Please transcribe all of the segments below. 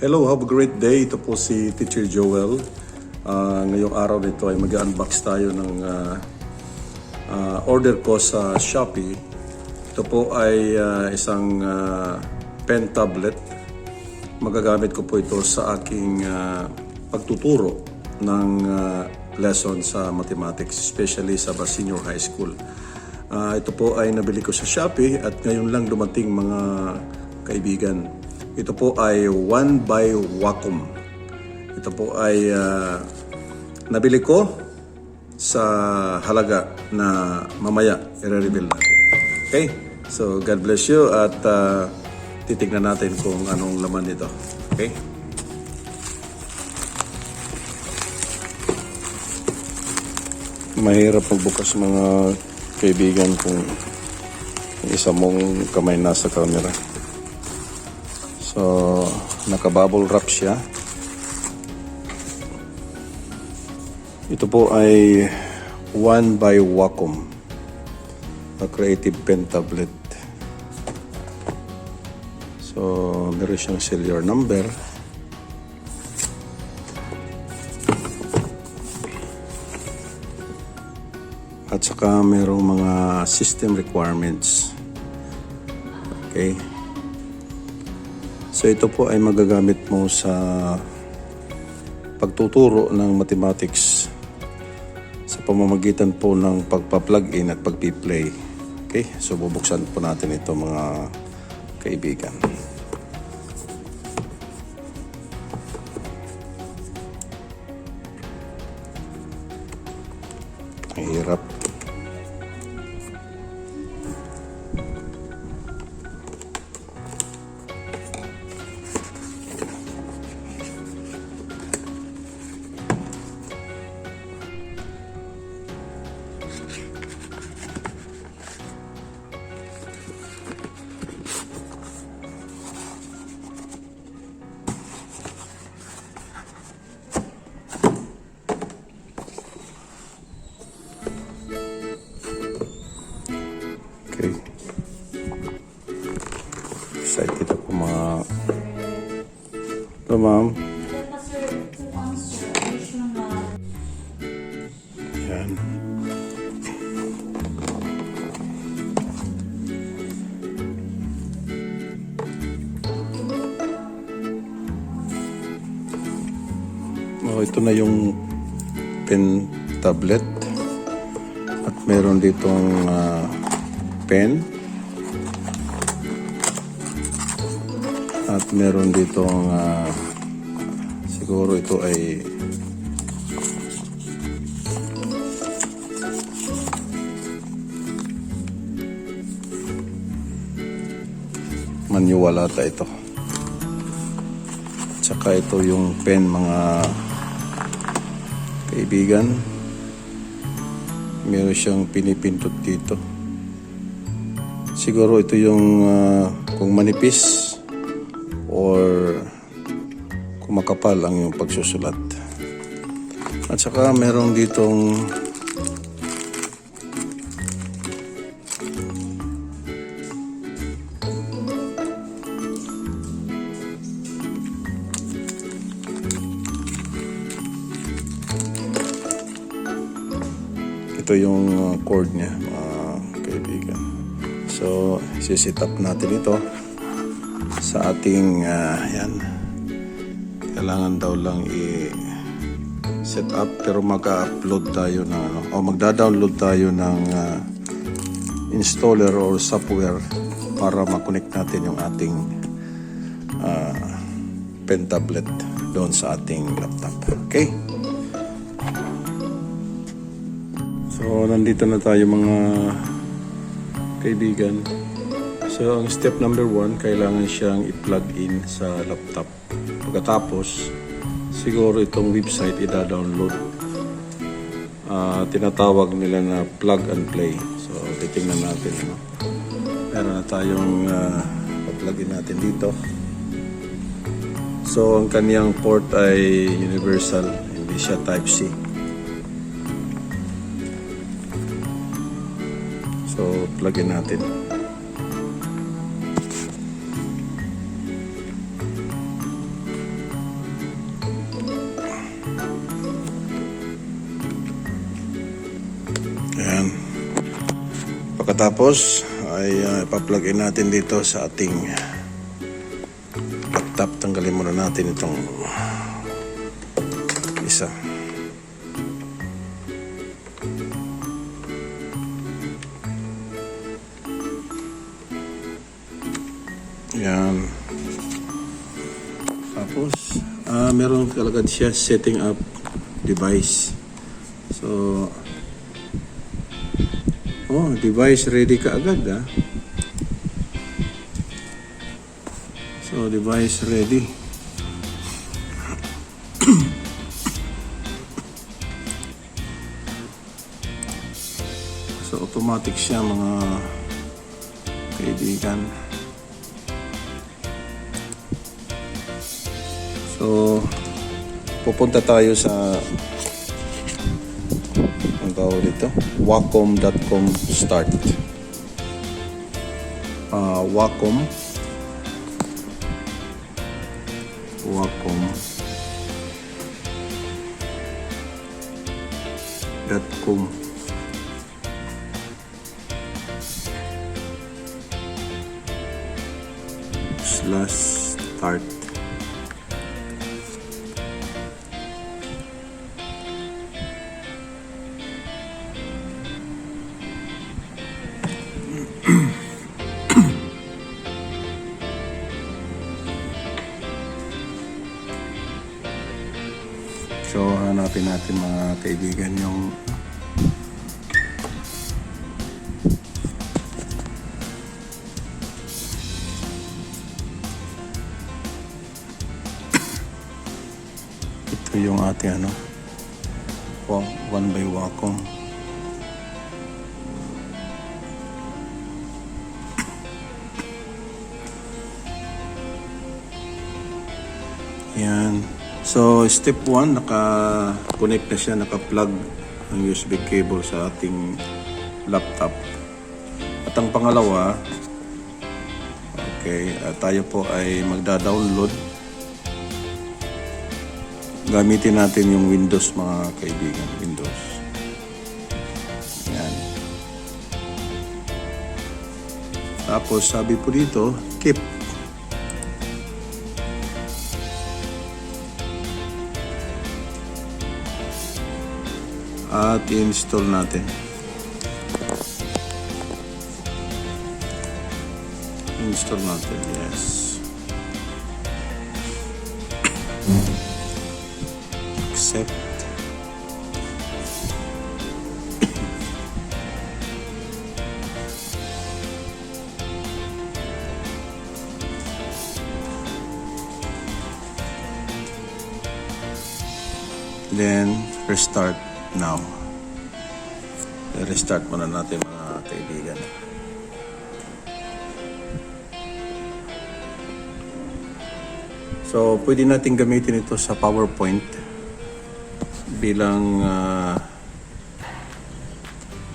Hello, have a great day. Ito po si Teacher Joel. Ngayong araw nito ay mag-unbox tayo ng order ko sa Shopee. Ito po ay isang pen tablet. Magagamit ko po ito sa aking pagtuturo ng lesson sa mathematics, especially sa senior high school. Ito po ay nabili ko sa Shopee at ngayon lang dumating mga kaibigan. Ito po ay 1 by Wacom. Ito po ay nabili ko sa halaga na mamaya i-reveal natin. Okay? So, God bless you at titignan natin kung anong laman nito. Okay? Mahirap magbukas mga kaibigan kung isa mong kamay nasa camera. So, naka-bubble wrap siya. Ito po ay 1 by Wacom, a creative pen tablet. So, meron siyang serial number. At saka merong mga system requirements. Okay. So ito po ay magagamit mo sa pagtuturo ng mathematics sa pamamagitan po ng pagpa-plug in at pagpi-play. Okay? So bubuksan po natin ito mga kaibigan. Ang hirap. Okay. Excited ako mga... Hello, ma'am. Yan. Oh, ito na yung pen tablet. At meron ditong pen at meron ditong siguro ito ay manual ata ito. Tsaka ito yung pen mga kaibigan, meron siyang pinipindot dito. Siguro ito yung kung manipis or kung makapal ang yung pagsusulat. At saka merong ditong ito yung cord niya, kaibigan. So, isi-set up natin ito sa ating, yan. Kailangan daw lang i-set up, pero mag-upload tayo ng, magda-download tayo ng installer or software para ma-connect natin yung ating pen tablet doon sa ating laptop. Okay? So, nandito na tayo mga kaibigan. So, ang step number 1, kailangan siyang i-plug in sa laptop. Pagkatapos, siguro itong website i-download. Tinatawag nila na plug and play. So, titingnan natin. Meron na tayong pa-plug in natin dito. So, ang kaniyang port ay universal. Hindi siya Type-C. So, plug in natin. Pagkatapos ay ipa-plug in natin dito sa ating laptop. Tanggalin muna natin itong isa. Yan. Tapos meron kalagad siya setting up device. So device ready ka agad So device ready. So automatic siya mga kaibigan. So pupunta tayo sa tawag dito, Wacom.com start. Wacom.com /start. So hanapin natin mga kaibigan yung ito yung ating one by Wacom. Yan. So, step 1, naka-connect na siya, naka-plug ang USB cable sa ating laptop. At ang pangalawa, tayo po ay magda-download. Gamitin natin yung Windows, mga kaibigan, Windows. Yan. Tapos, sabi po dito, keep. At i-install natin. Install natin, yes. Accept. Then restart now. Restart muna natin mga kaibigan. So pwede natin gamitin ito sa PowerPoint bilang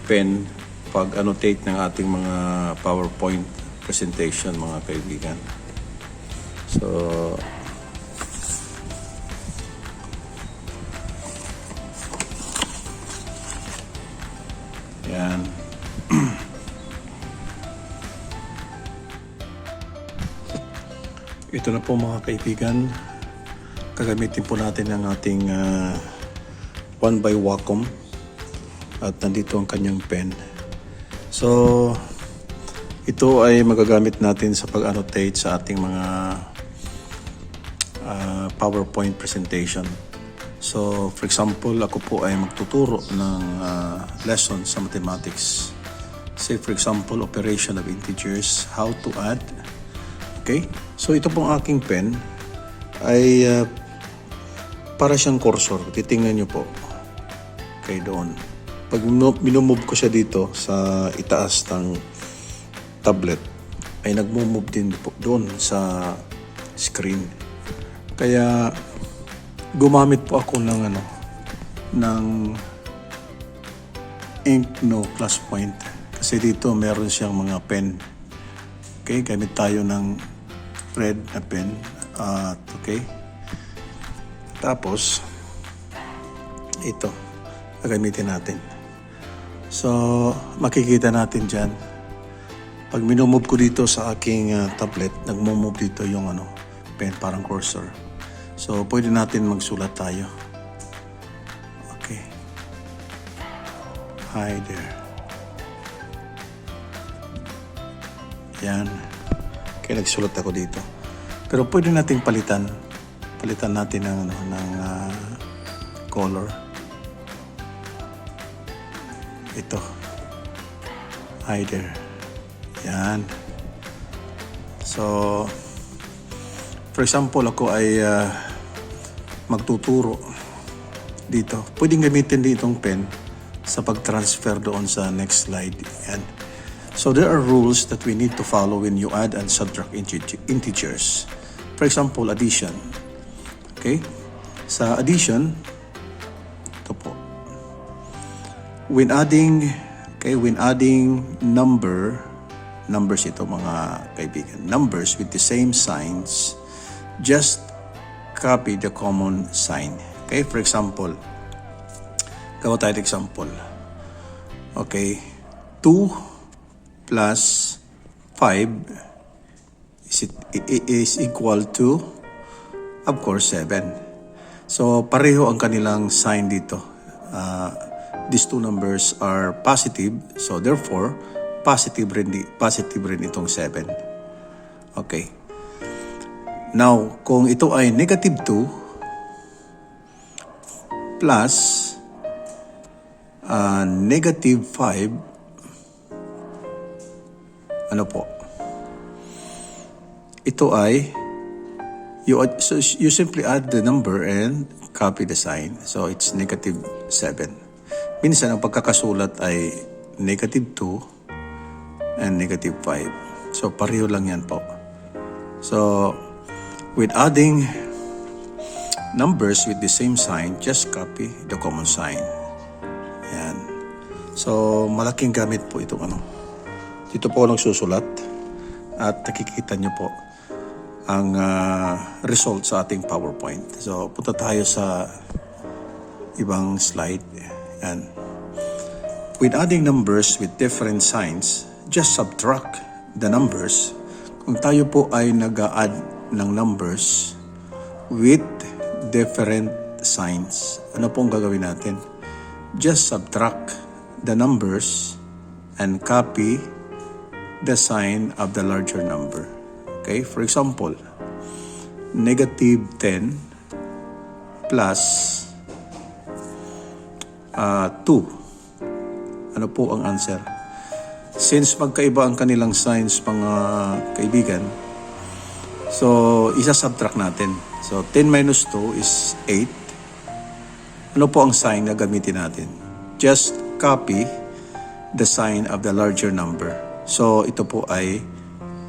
pen pag annotate ng ating mga PowerPoint presentation, mga kaibigan. So yan. Ito na po mga kaibigan. Gagamitin po natin ang ating one by Wacom. At nandito ang kanyang pen. So ito ay magagamit natin sa pag-annotate sa ating mga PowerPoint presentation. So, for example, ako po ay magtuturo ng lesson sa mathematics. Say, for example, operation of integers, how to add. Okay? So, ito pong aking pen ay para siyang cursor. Titingnan nyo po. Okay, doon. Pag minumove ko siya dito sa itaas ng tablet, ay nagmumove din po doon sa screen. Kaya gumamit po ako ng ink plus point kasi dito meron siyang mga pen. Okay, gamit tayo ng red na pen. Okay. Tapos ito gagamitin natin. So, makikita natin dyan. Pag minumove ko dito sa aking tablet, nagmumove dito yung pen, parang cursor. So, pwede natin magsulat tayo. Okay. Hi there. Yan. Kaya nagsulat ako dito. Pero pwede natin palitan. Palitan natin ng color. Ito. Hi there. Yan. So, for example, ako ay magtuturo dito. Pwedeng gamitin din itong pen sa pag-transfer doon sa next slide. Yan. So, there are rules that we need to follow when you add and subtract integers. For example, addition. Okay? Sa addition, ito po. When adding numbers ito mga kaibigan, numbers with the same signs, just copy the common sign. Okay, for example, gawa tayo example. Okay, 2 plus 5 is equal to, of course, 7. So, pareho ang kanilang sign dito. These two numbers are positive, so therefore, positive rin itong 7. Okay. Now, kung ito ay negative 2 plus negative 5, ano po? Ito ay, you simply add the number and copy the sign. So, it's negative 7. Minsan, ang pagkakasulat ay negative 2 and negative 5. So, pareho lang yan po. So, with adding numbers with the same sign, just copy the common sign. Yan. So, malaking gamit po itong Dito po nagsusulat at nakikita nyo po ang result sa ating PowerPoint. So, punta tayo sa ibang slide. Yan. With adding numbers with different signs, just subtract the numbers. Kung tayo po ay nag-add ng numbers with different signs, ano pong gagawin natin? Just subtract the numbers and copy the sign of the larger number. Okay? For example, negative 10 plus 2. Ano po ang answer? Since magkaiba ang kanilang signs, mga kaibigan, so isa-subtract natin. So 10 minus 2 is 8. Ano po ang sign na gamitin natin? Just copy the sign of the larger number. So ito po ay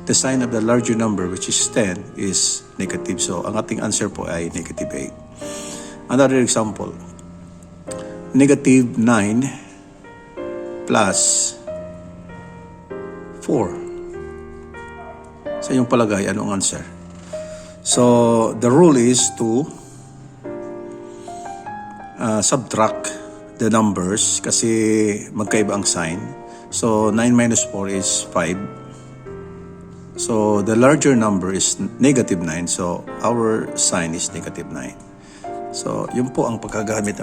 the sign of the larger number, which is 10, is negative. So ang ating answer po ay negative 8. Another example, negative 9 plus 4. Sa iyong palagay, anong answer? So, the rule is to subtract the numbers kasi magkaiba ang sign. So, 9 minus 4 is 5. So, the larger number is negative 9. So, our sign is negative 9. So, yun po ang pagkagamit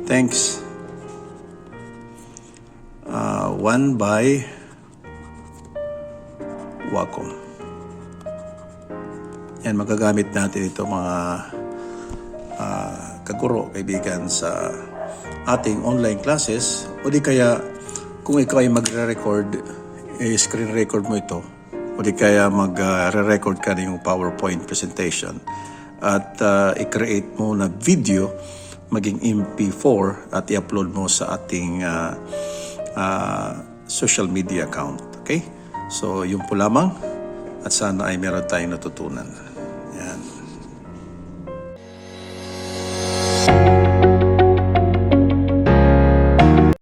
thanks. 1 by Wacom. Yan, magagamit natin ito mga kaguro, kaibigan, sa ating online classes. O di kaya, kung ikaw ay magre-record, screen record mo ito. O di kaya magre-record ka na yung PowerPoint presentation. At i-create mo na video, maging MP4, at i-upload mo sa ating social media account. Okay? So, yun po lamang. At sana ay meron tayong natutunan.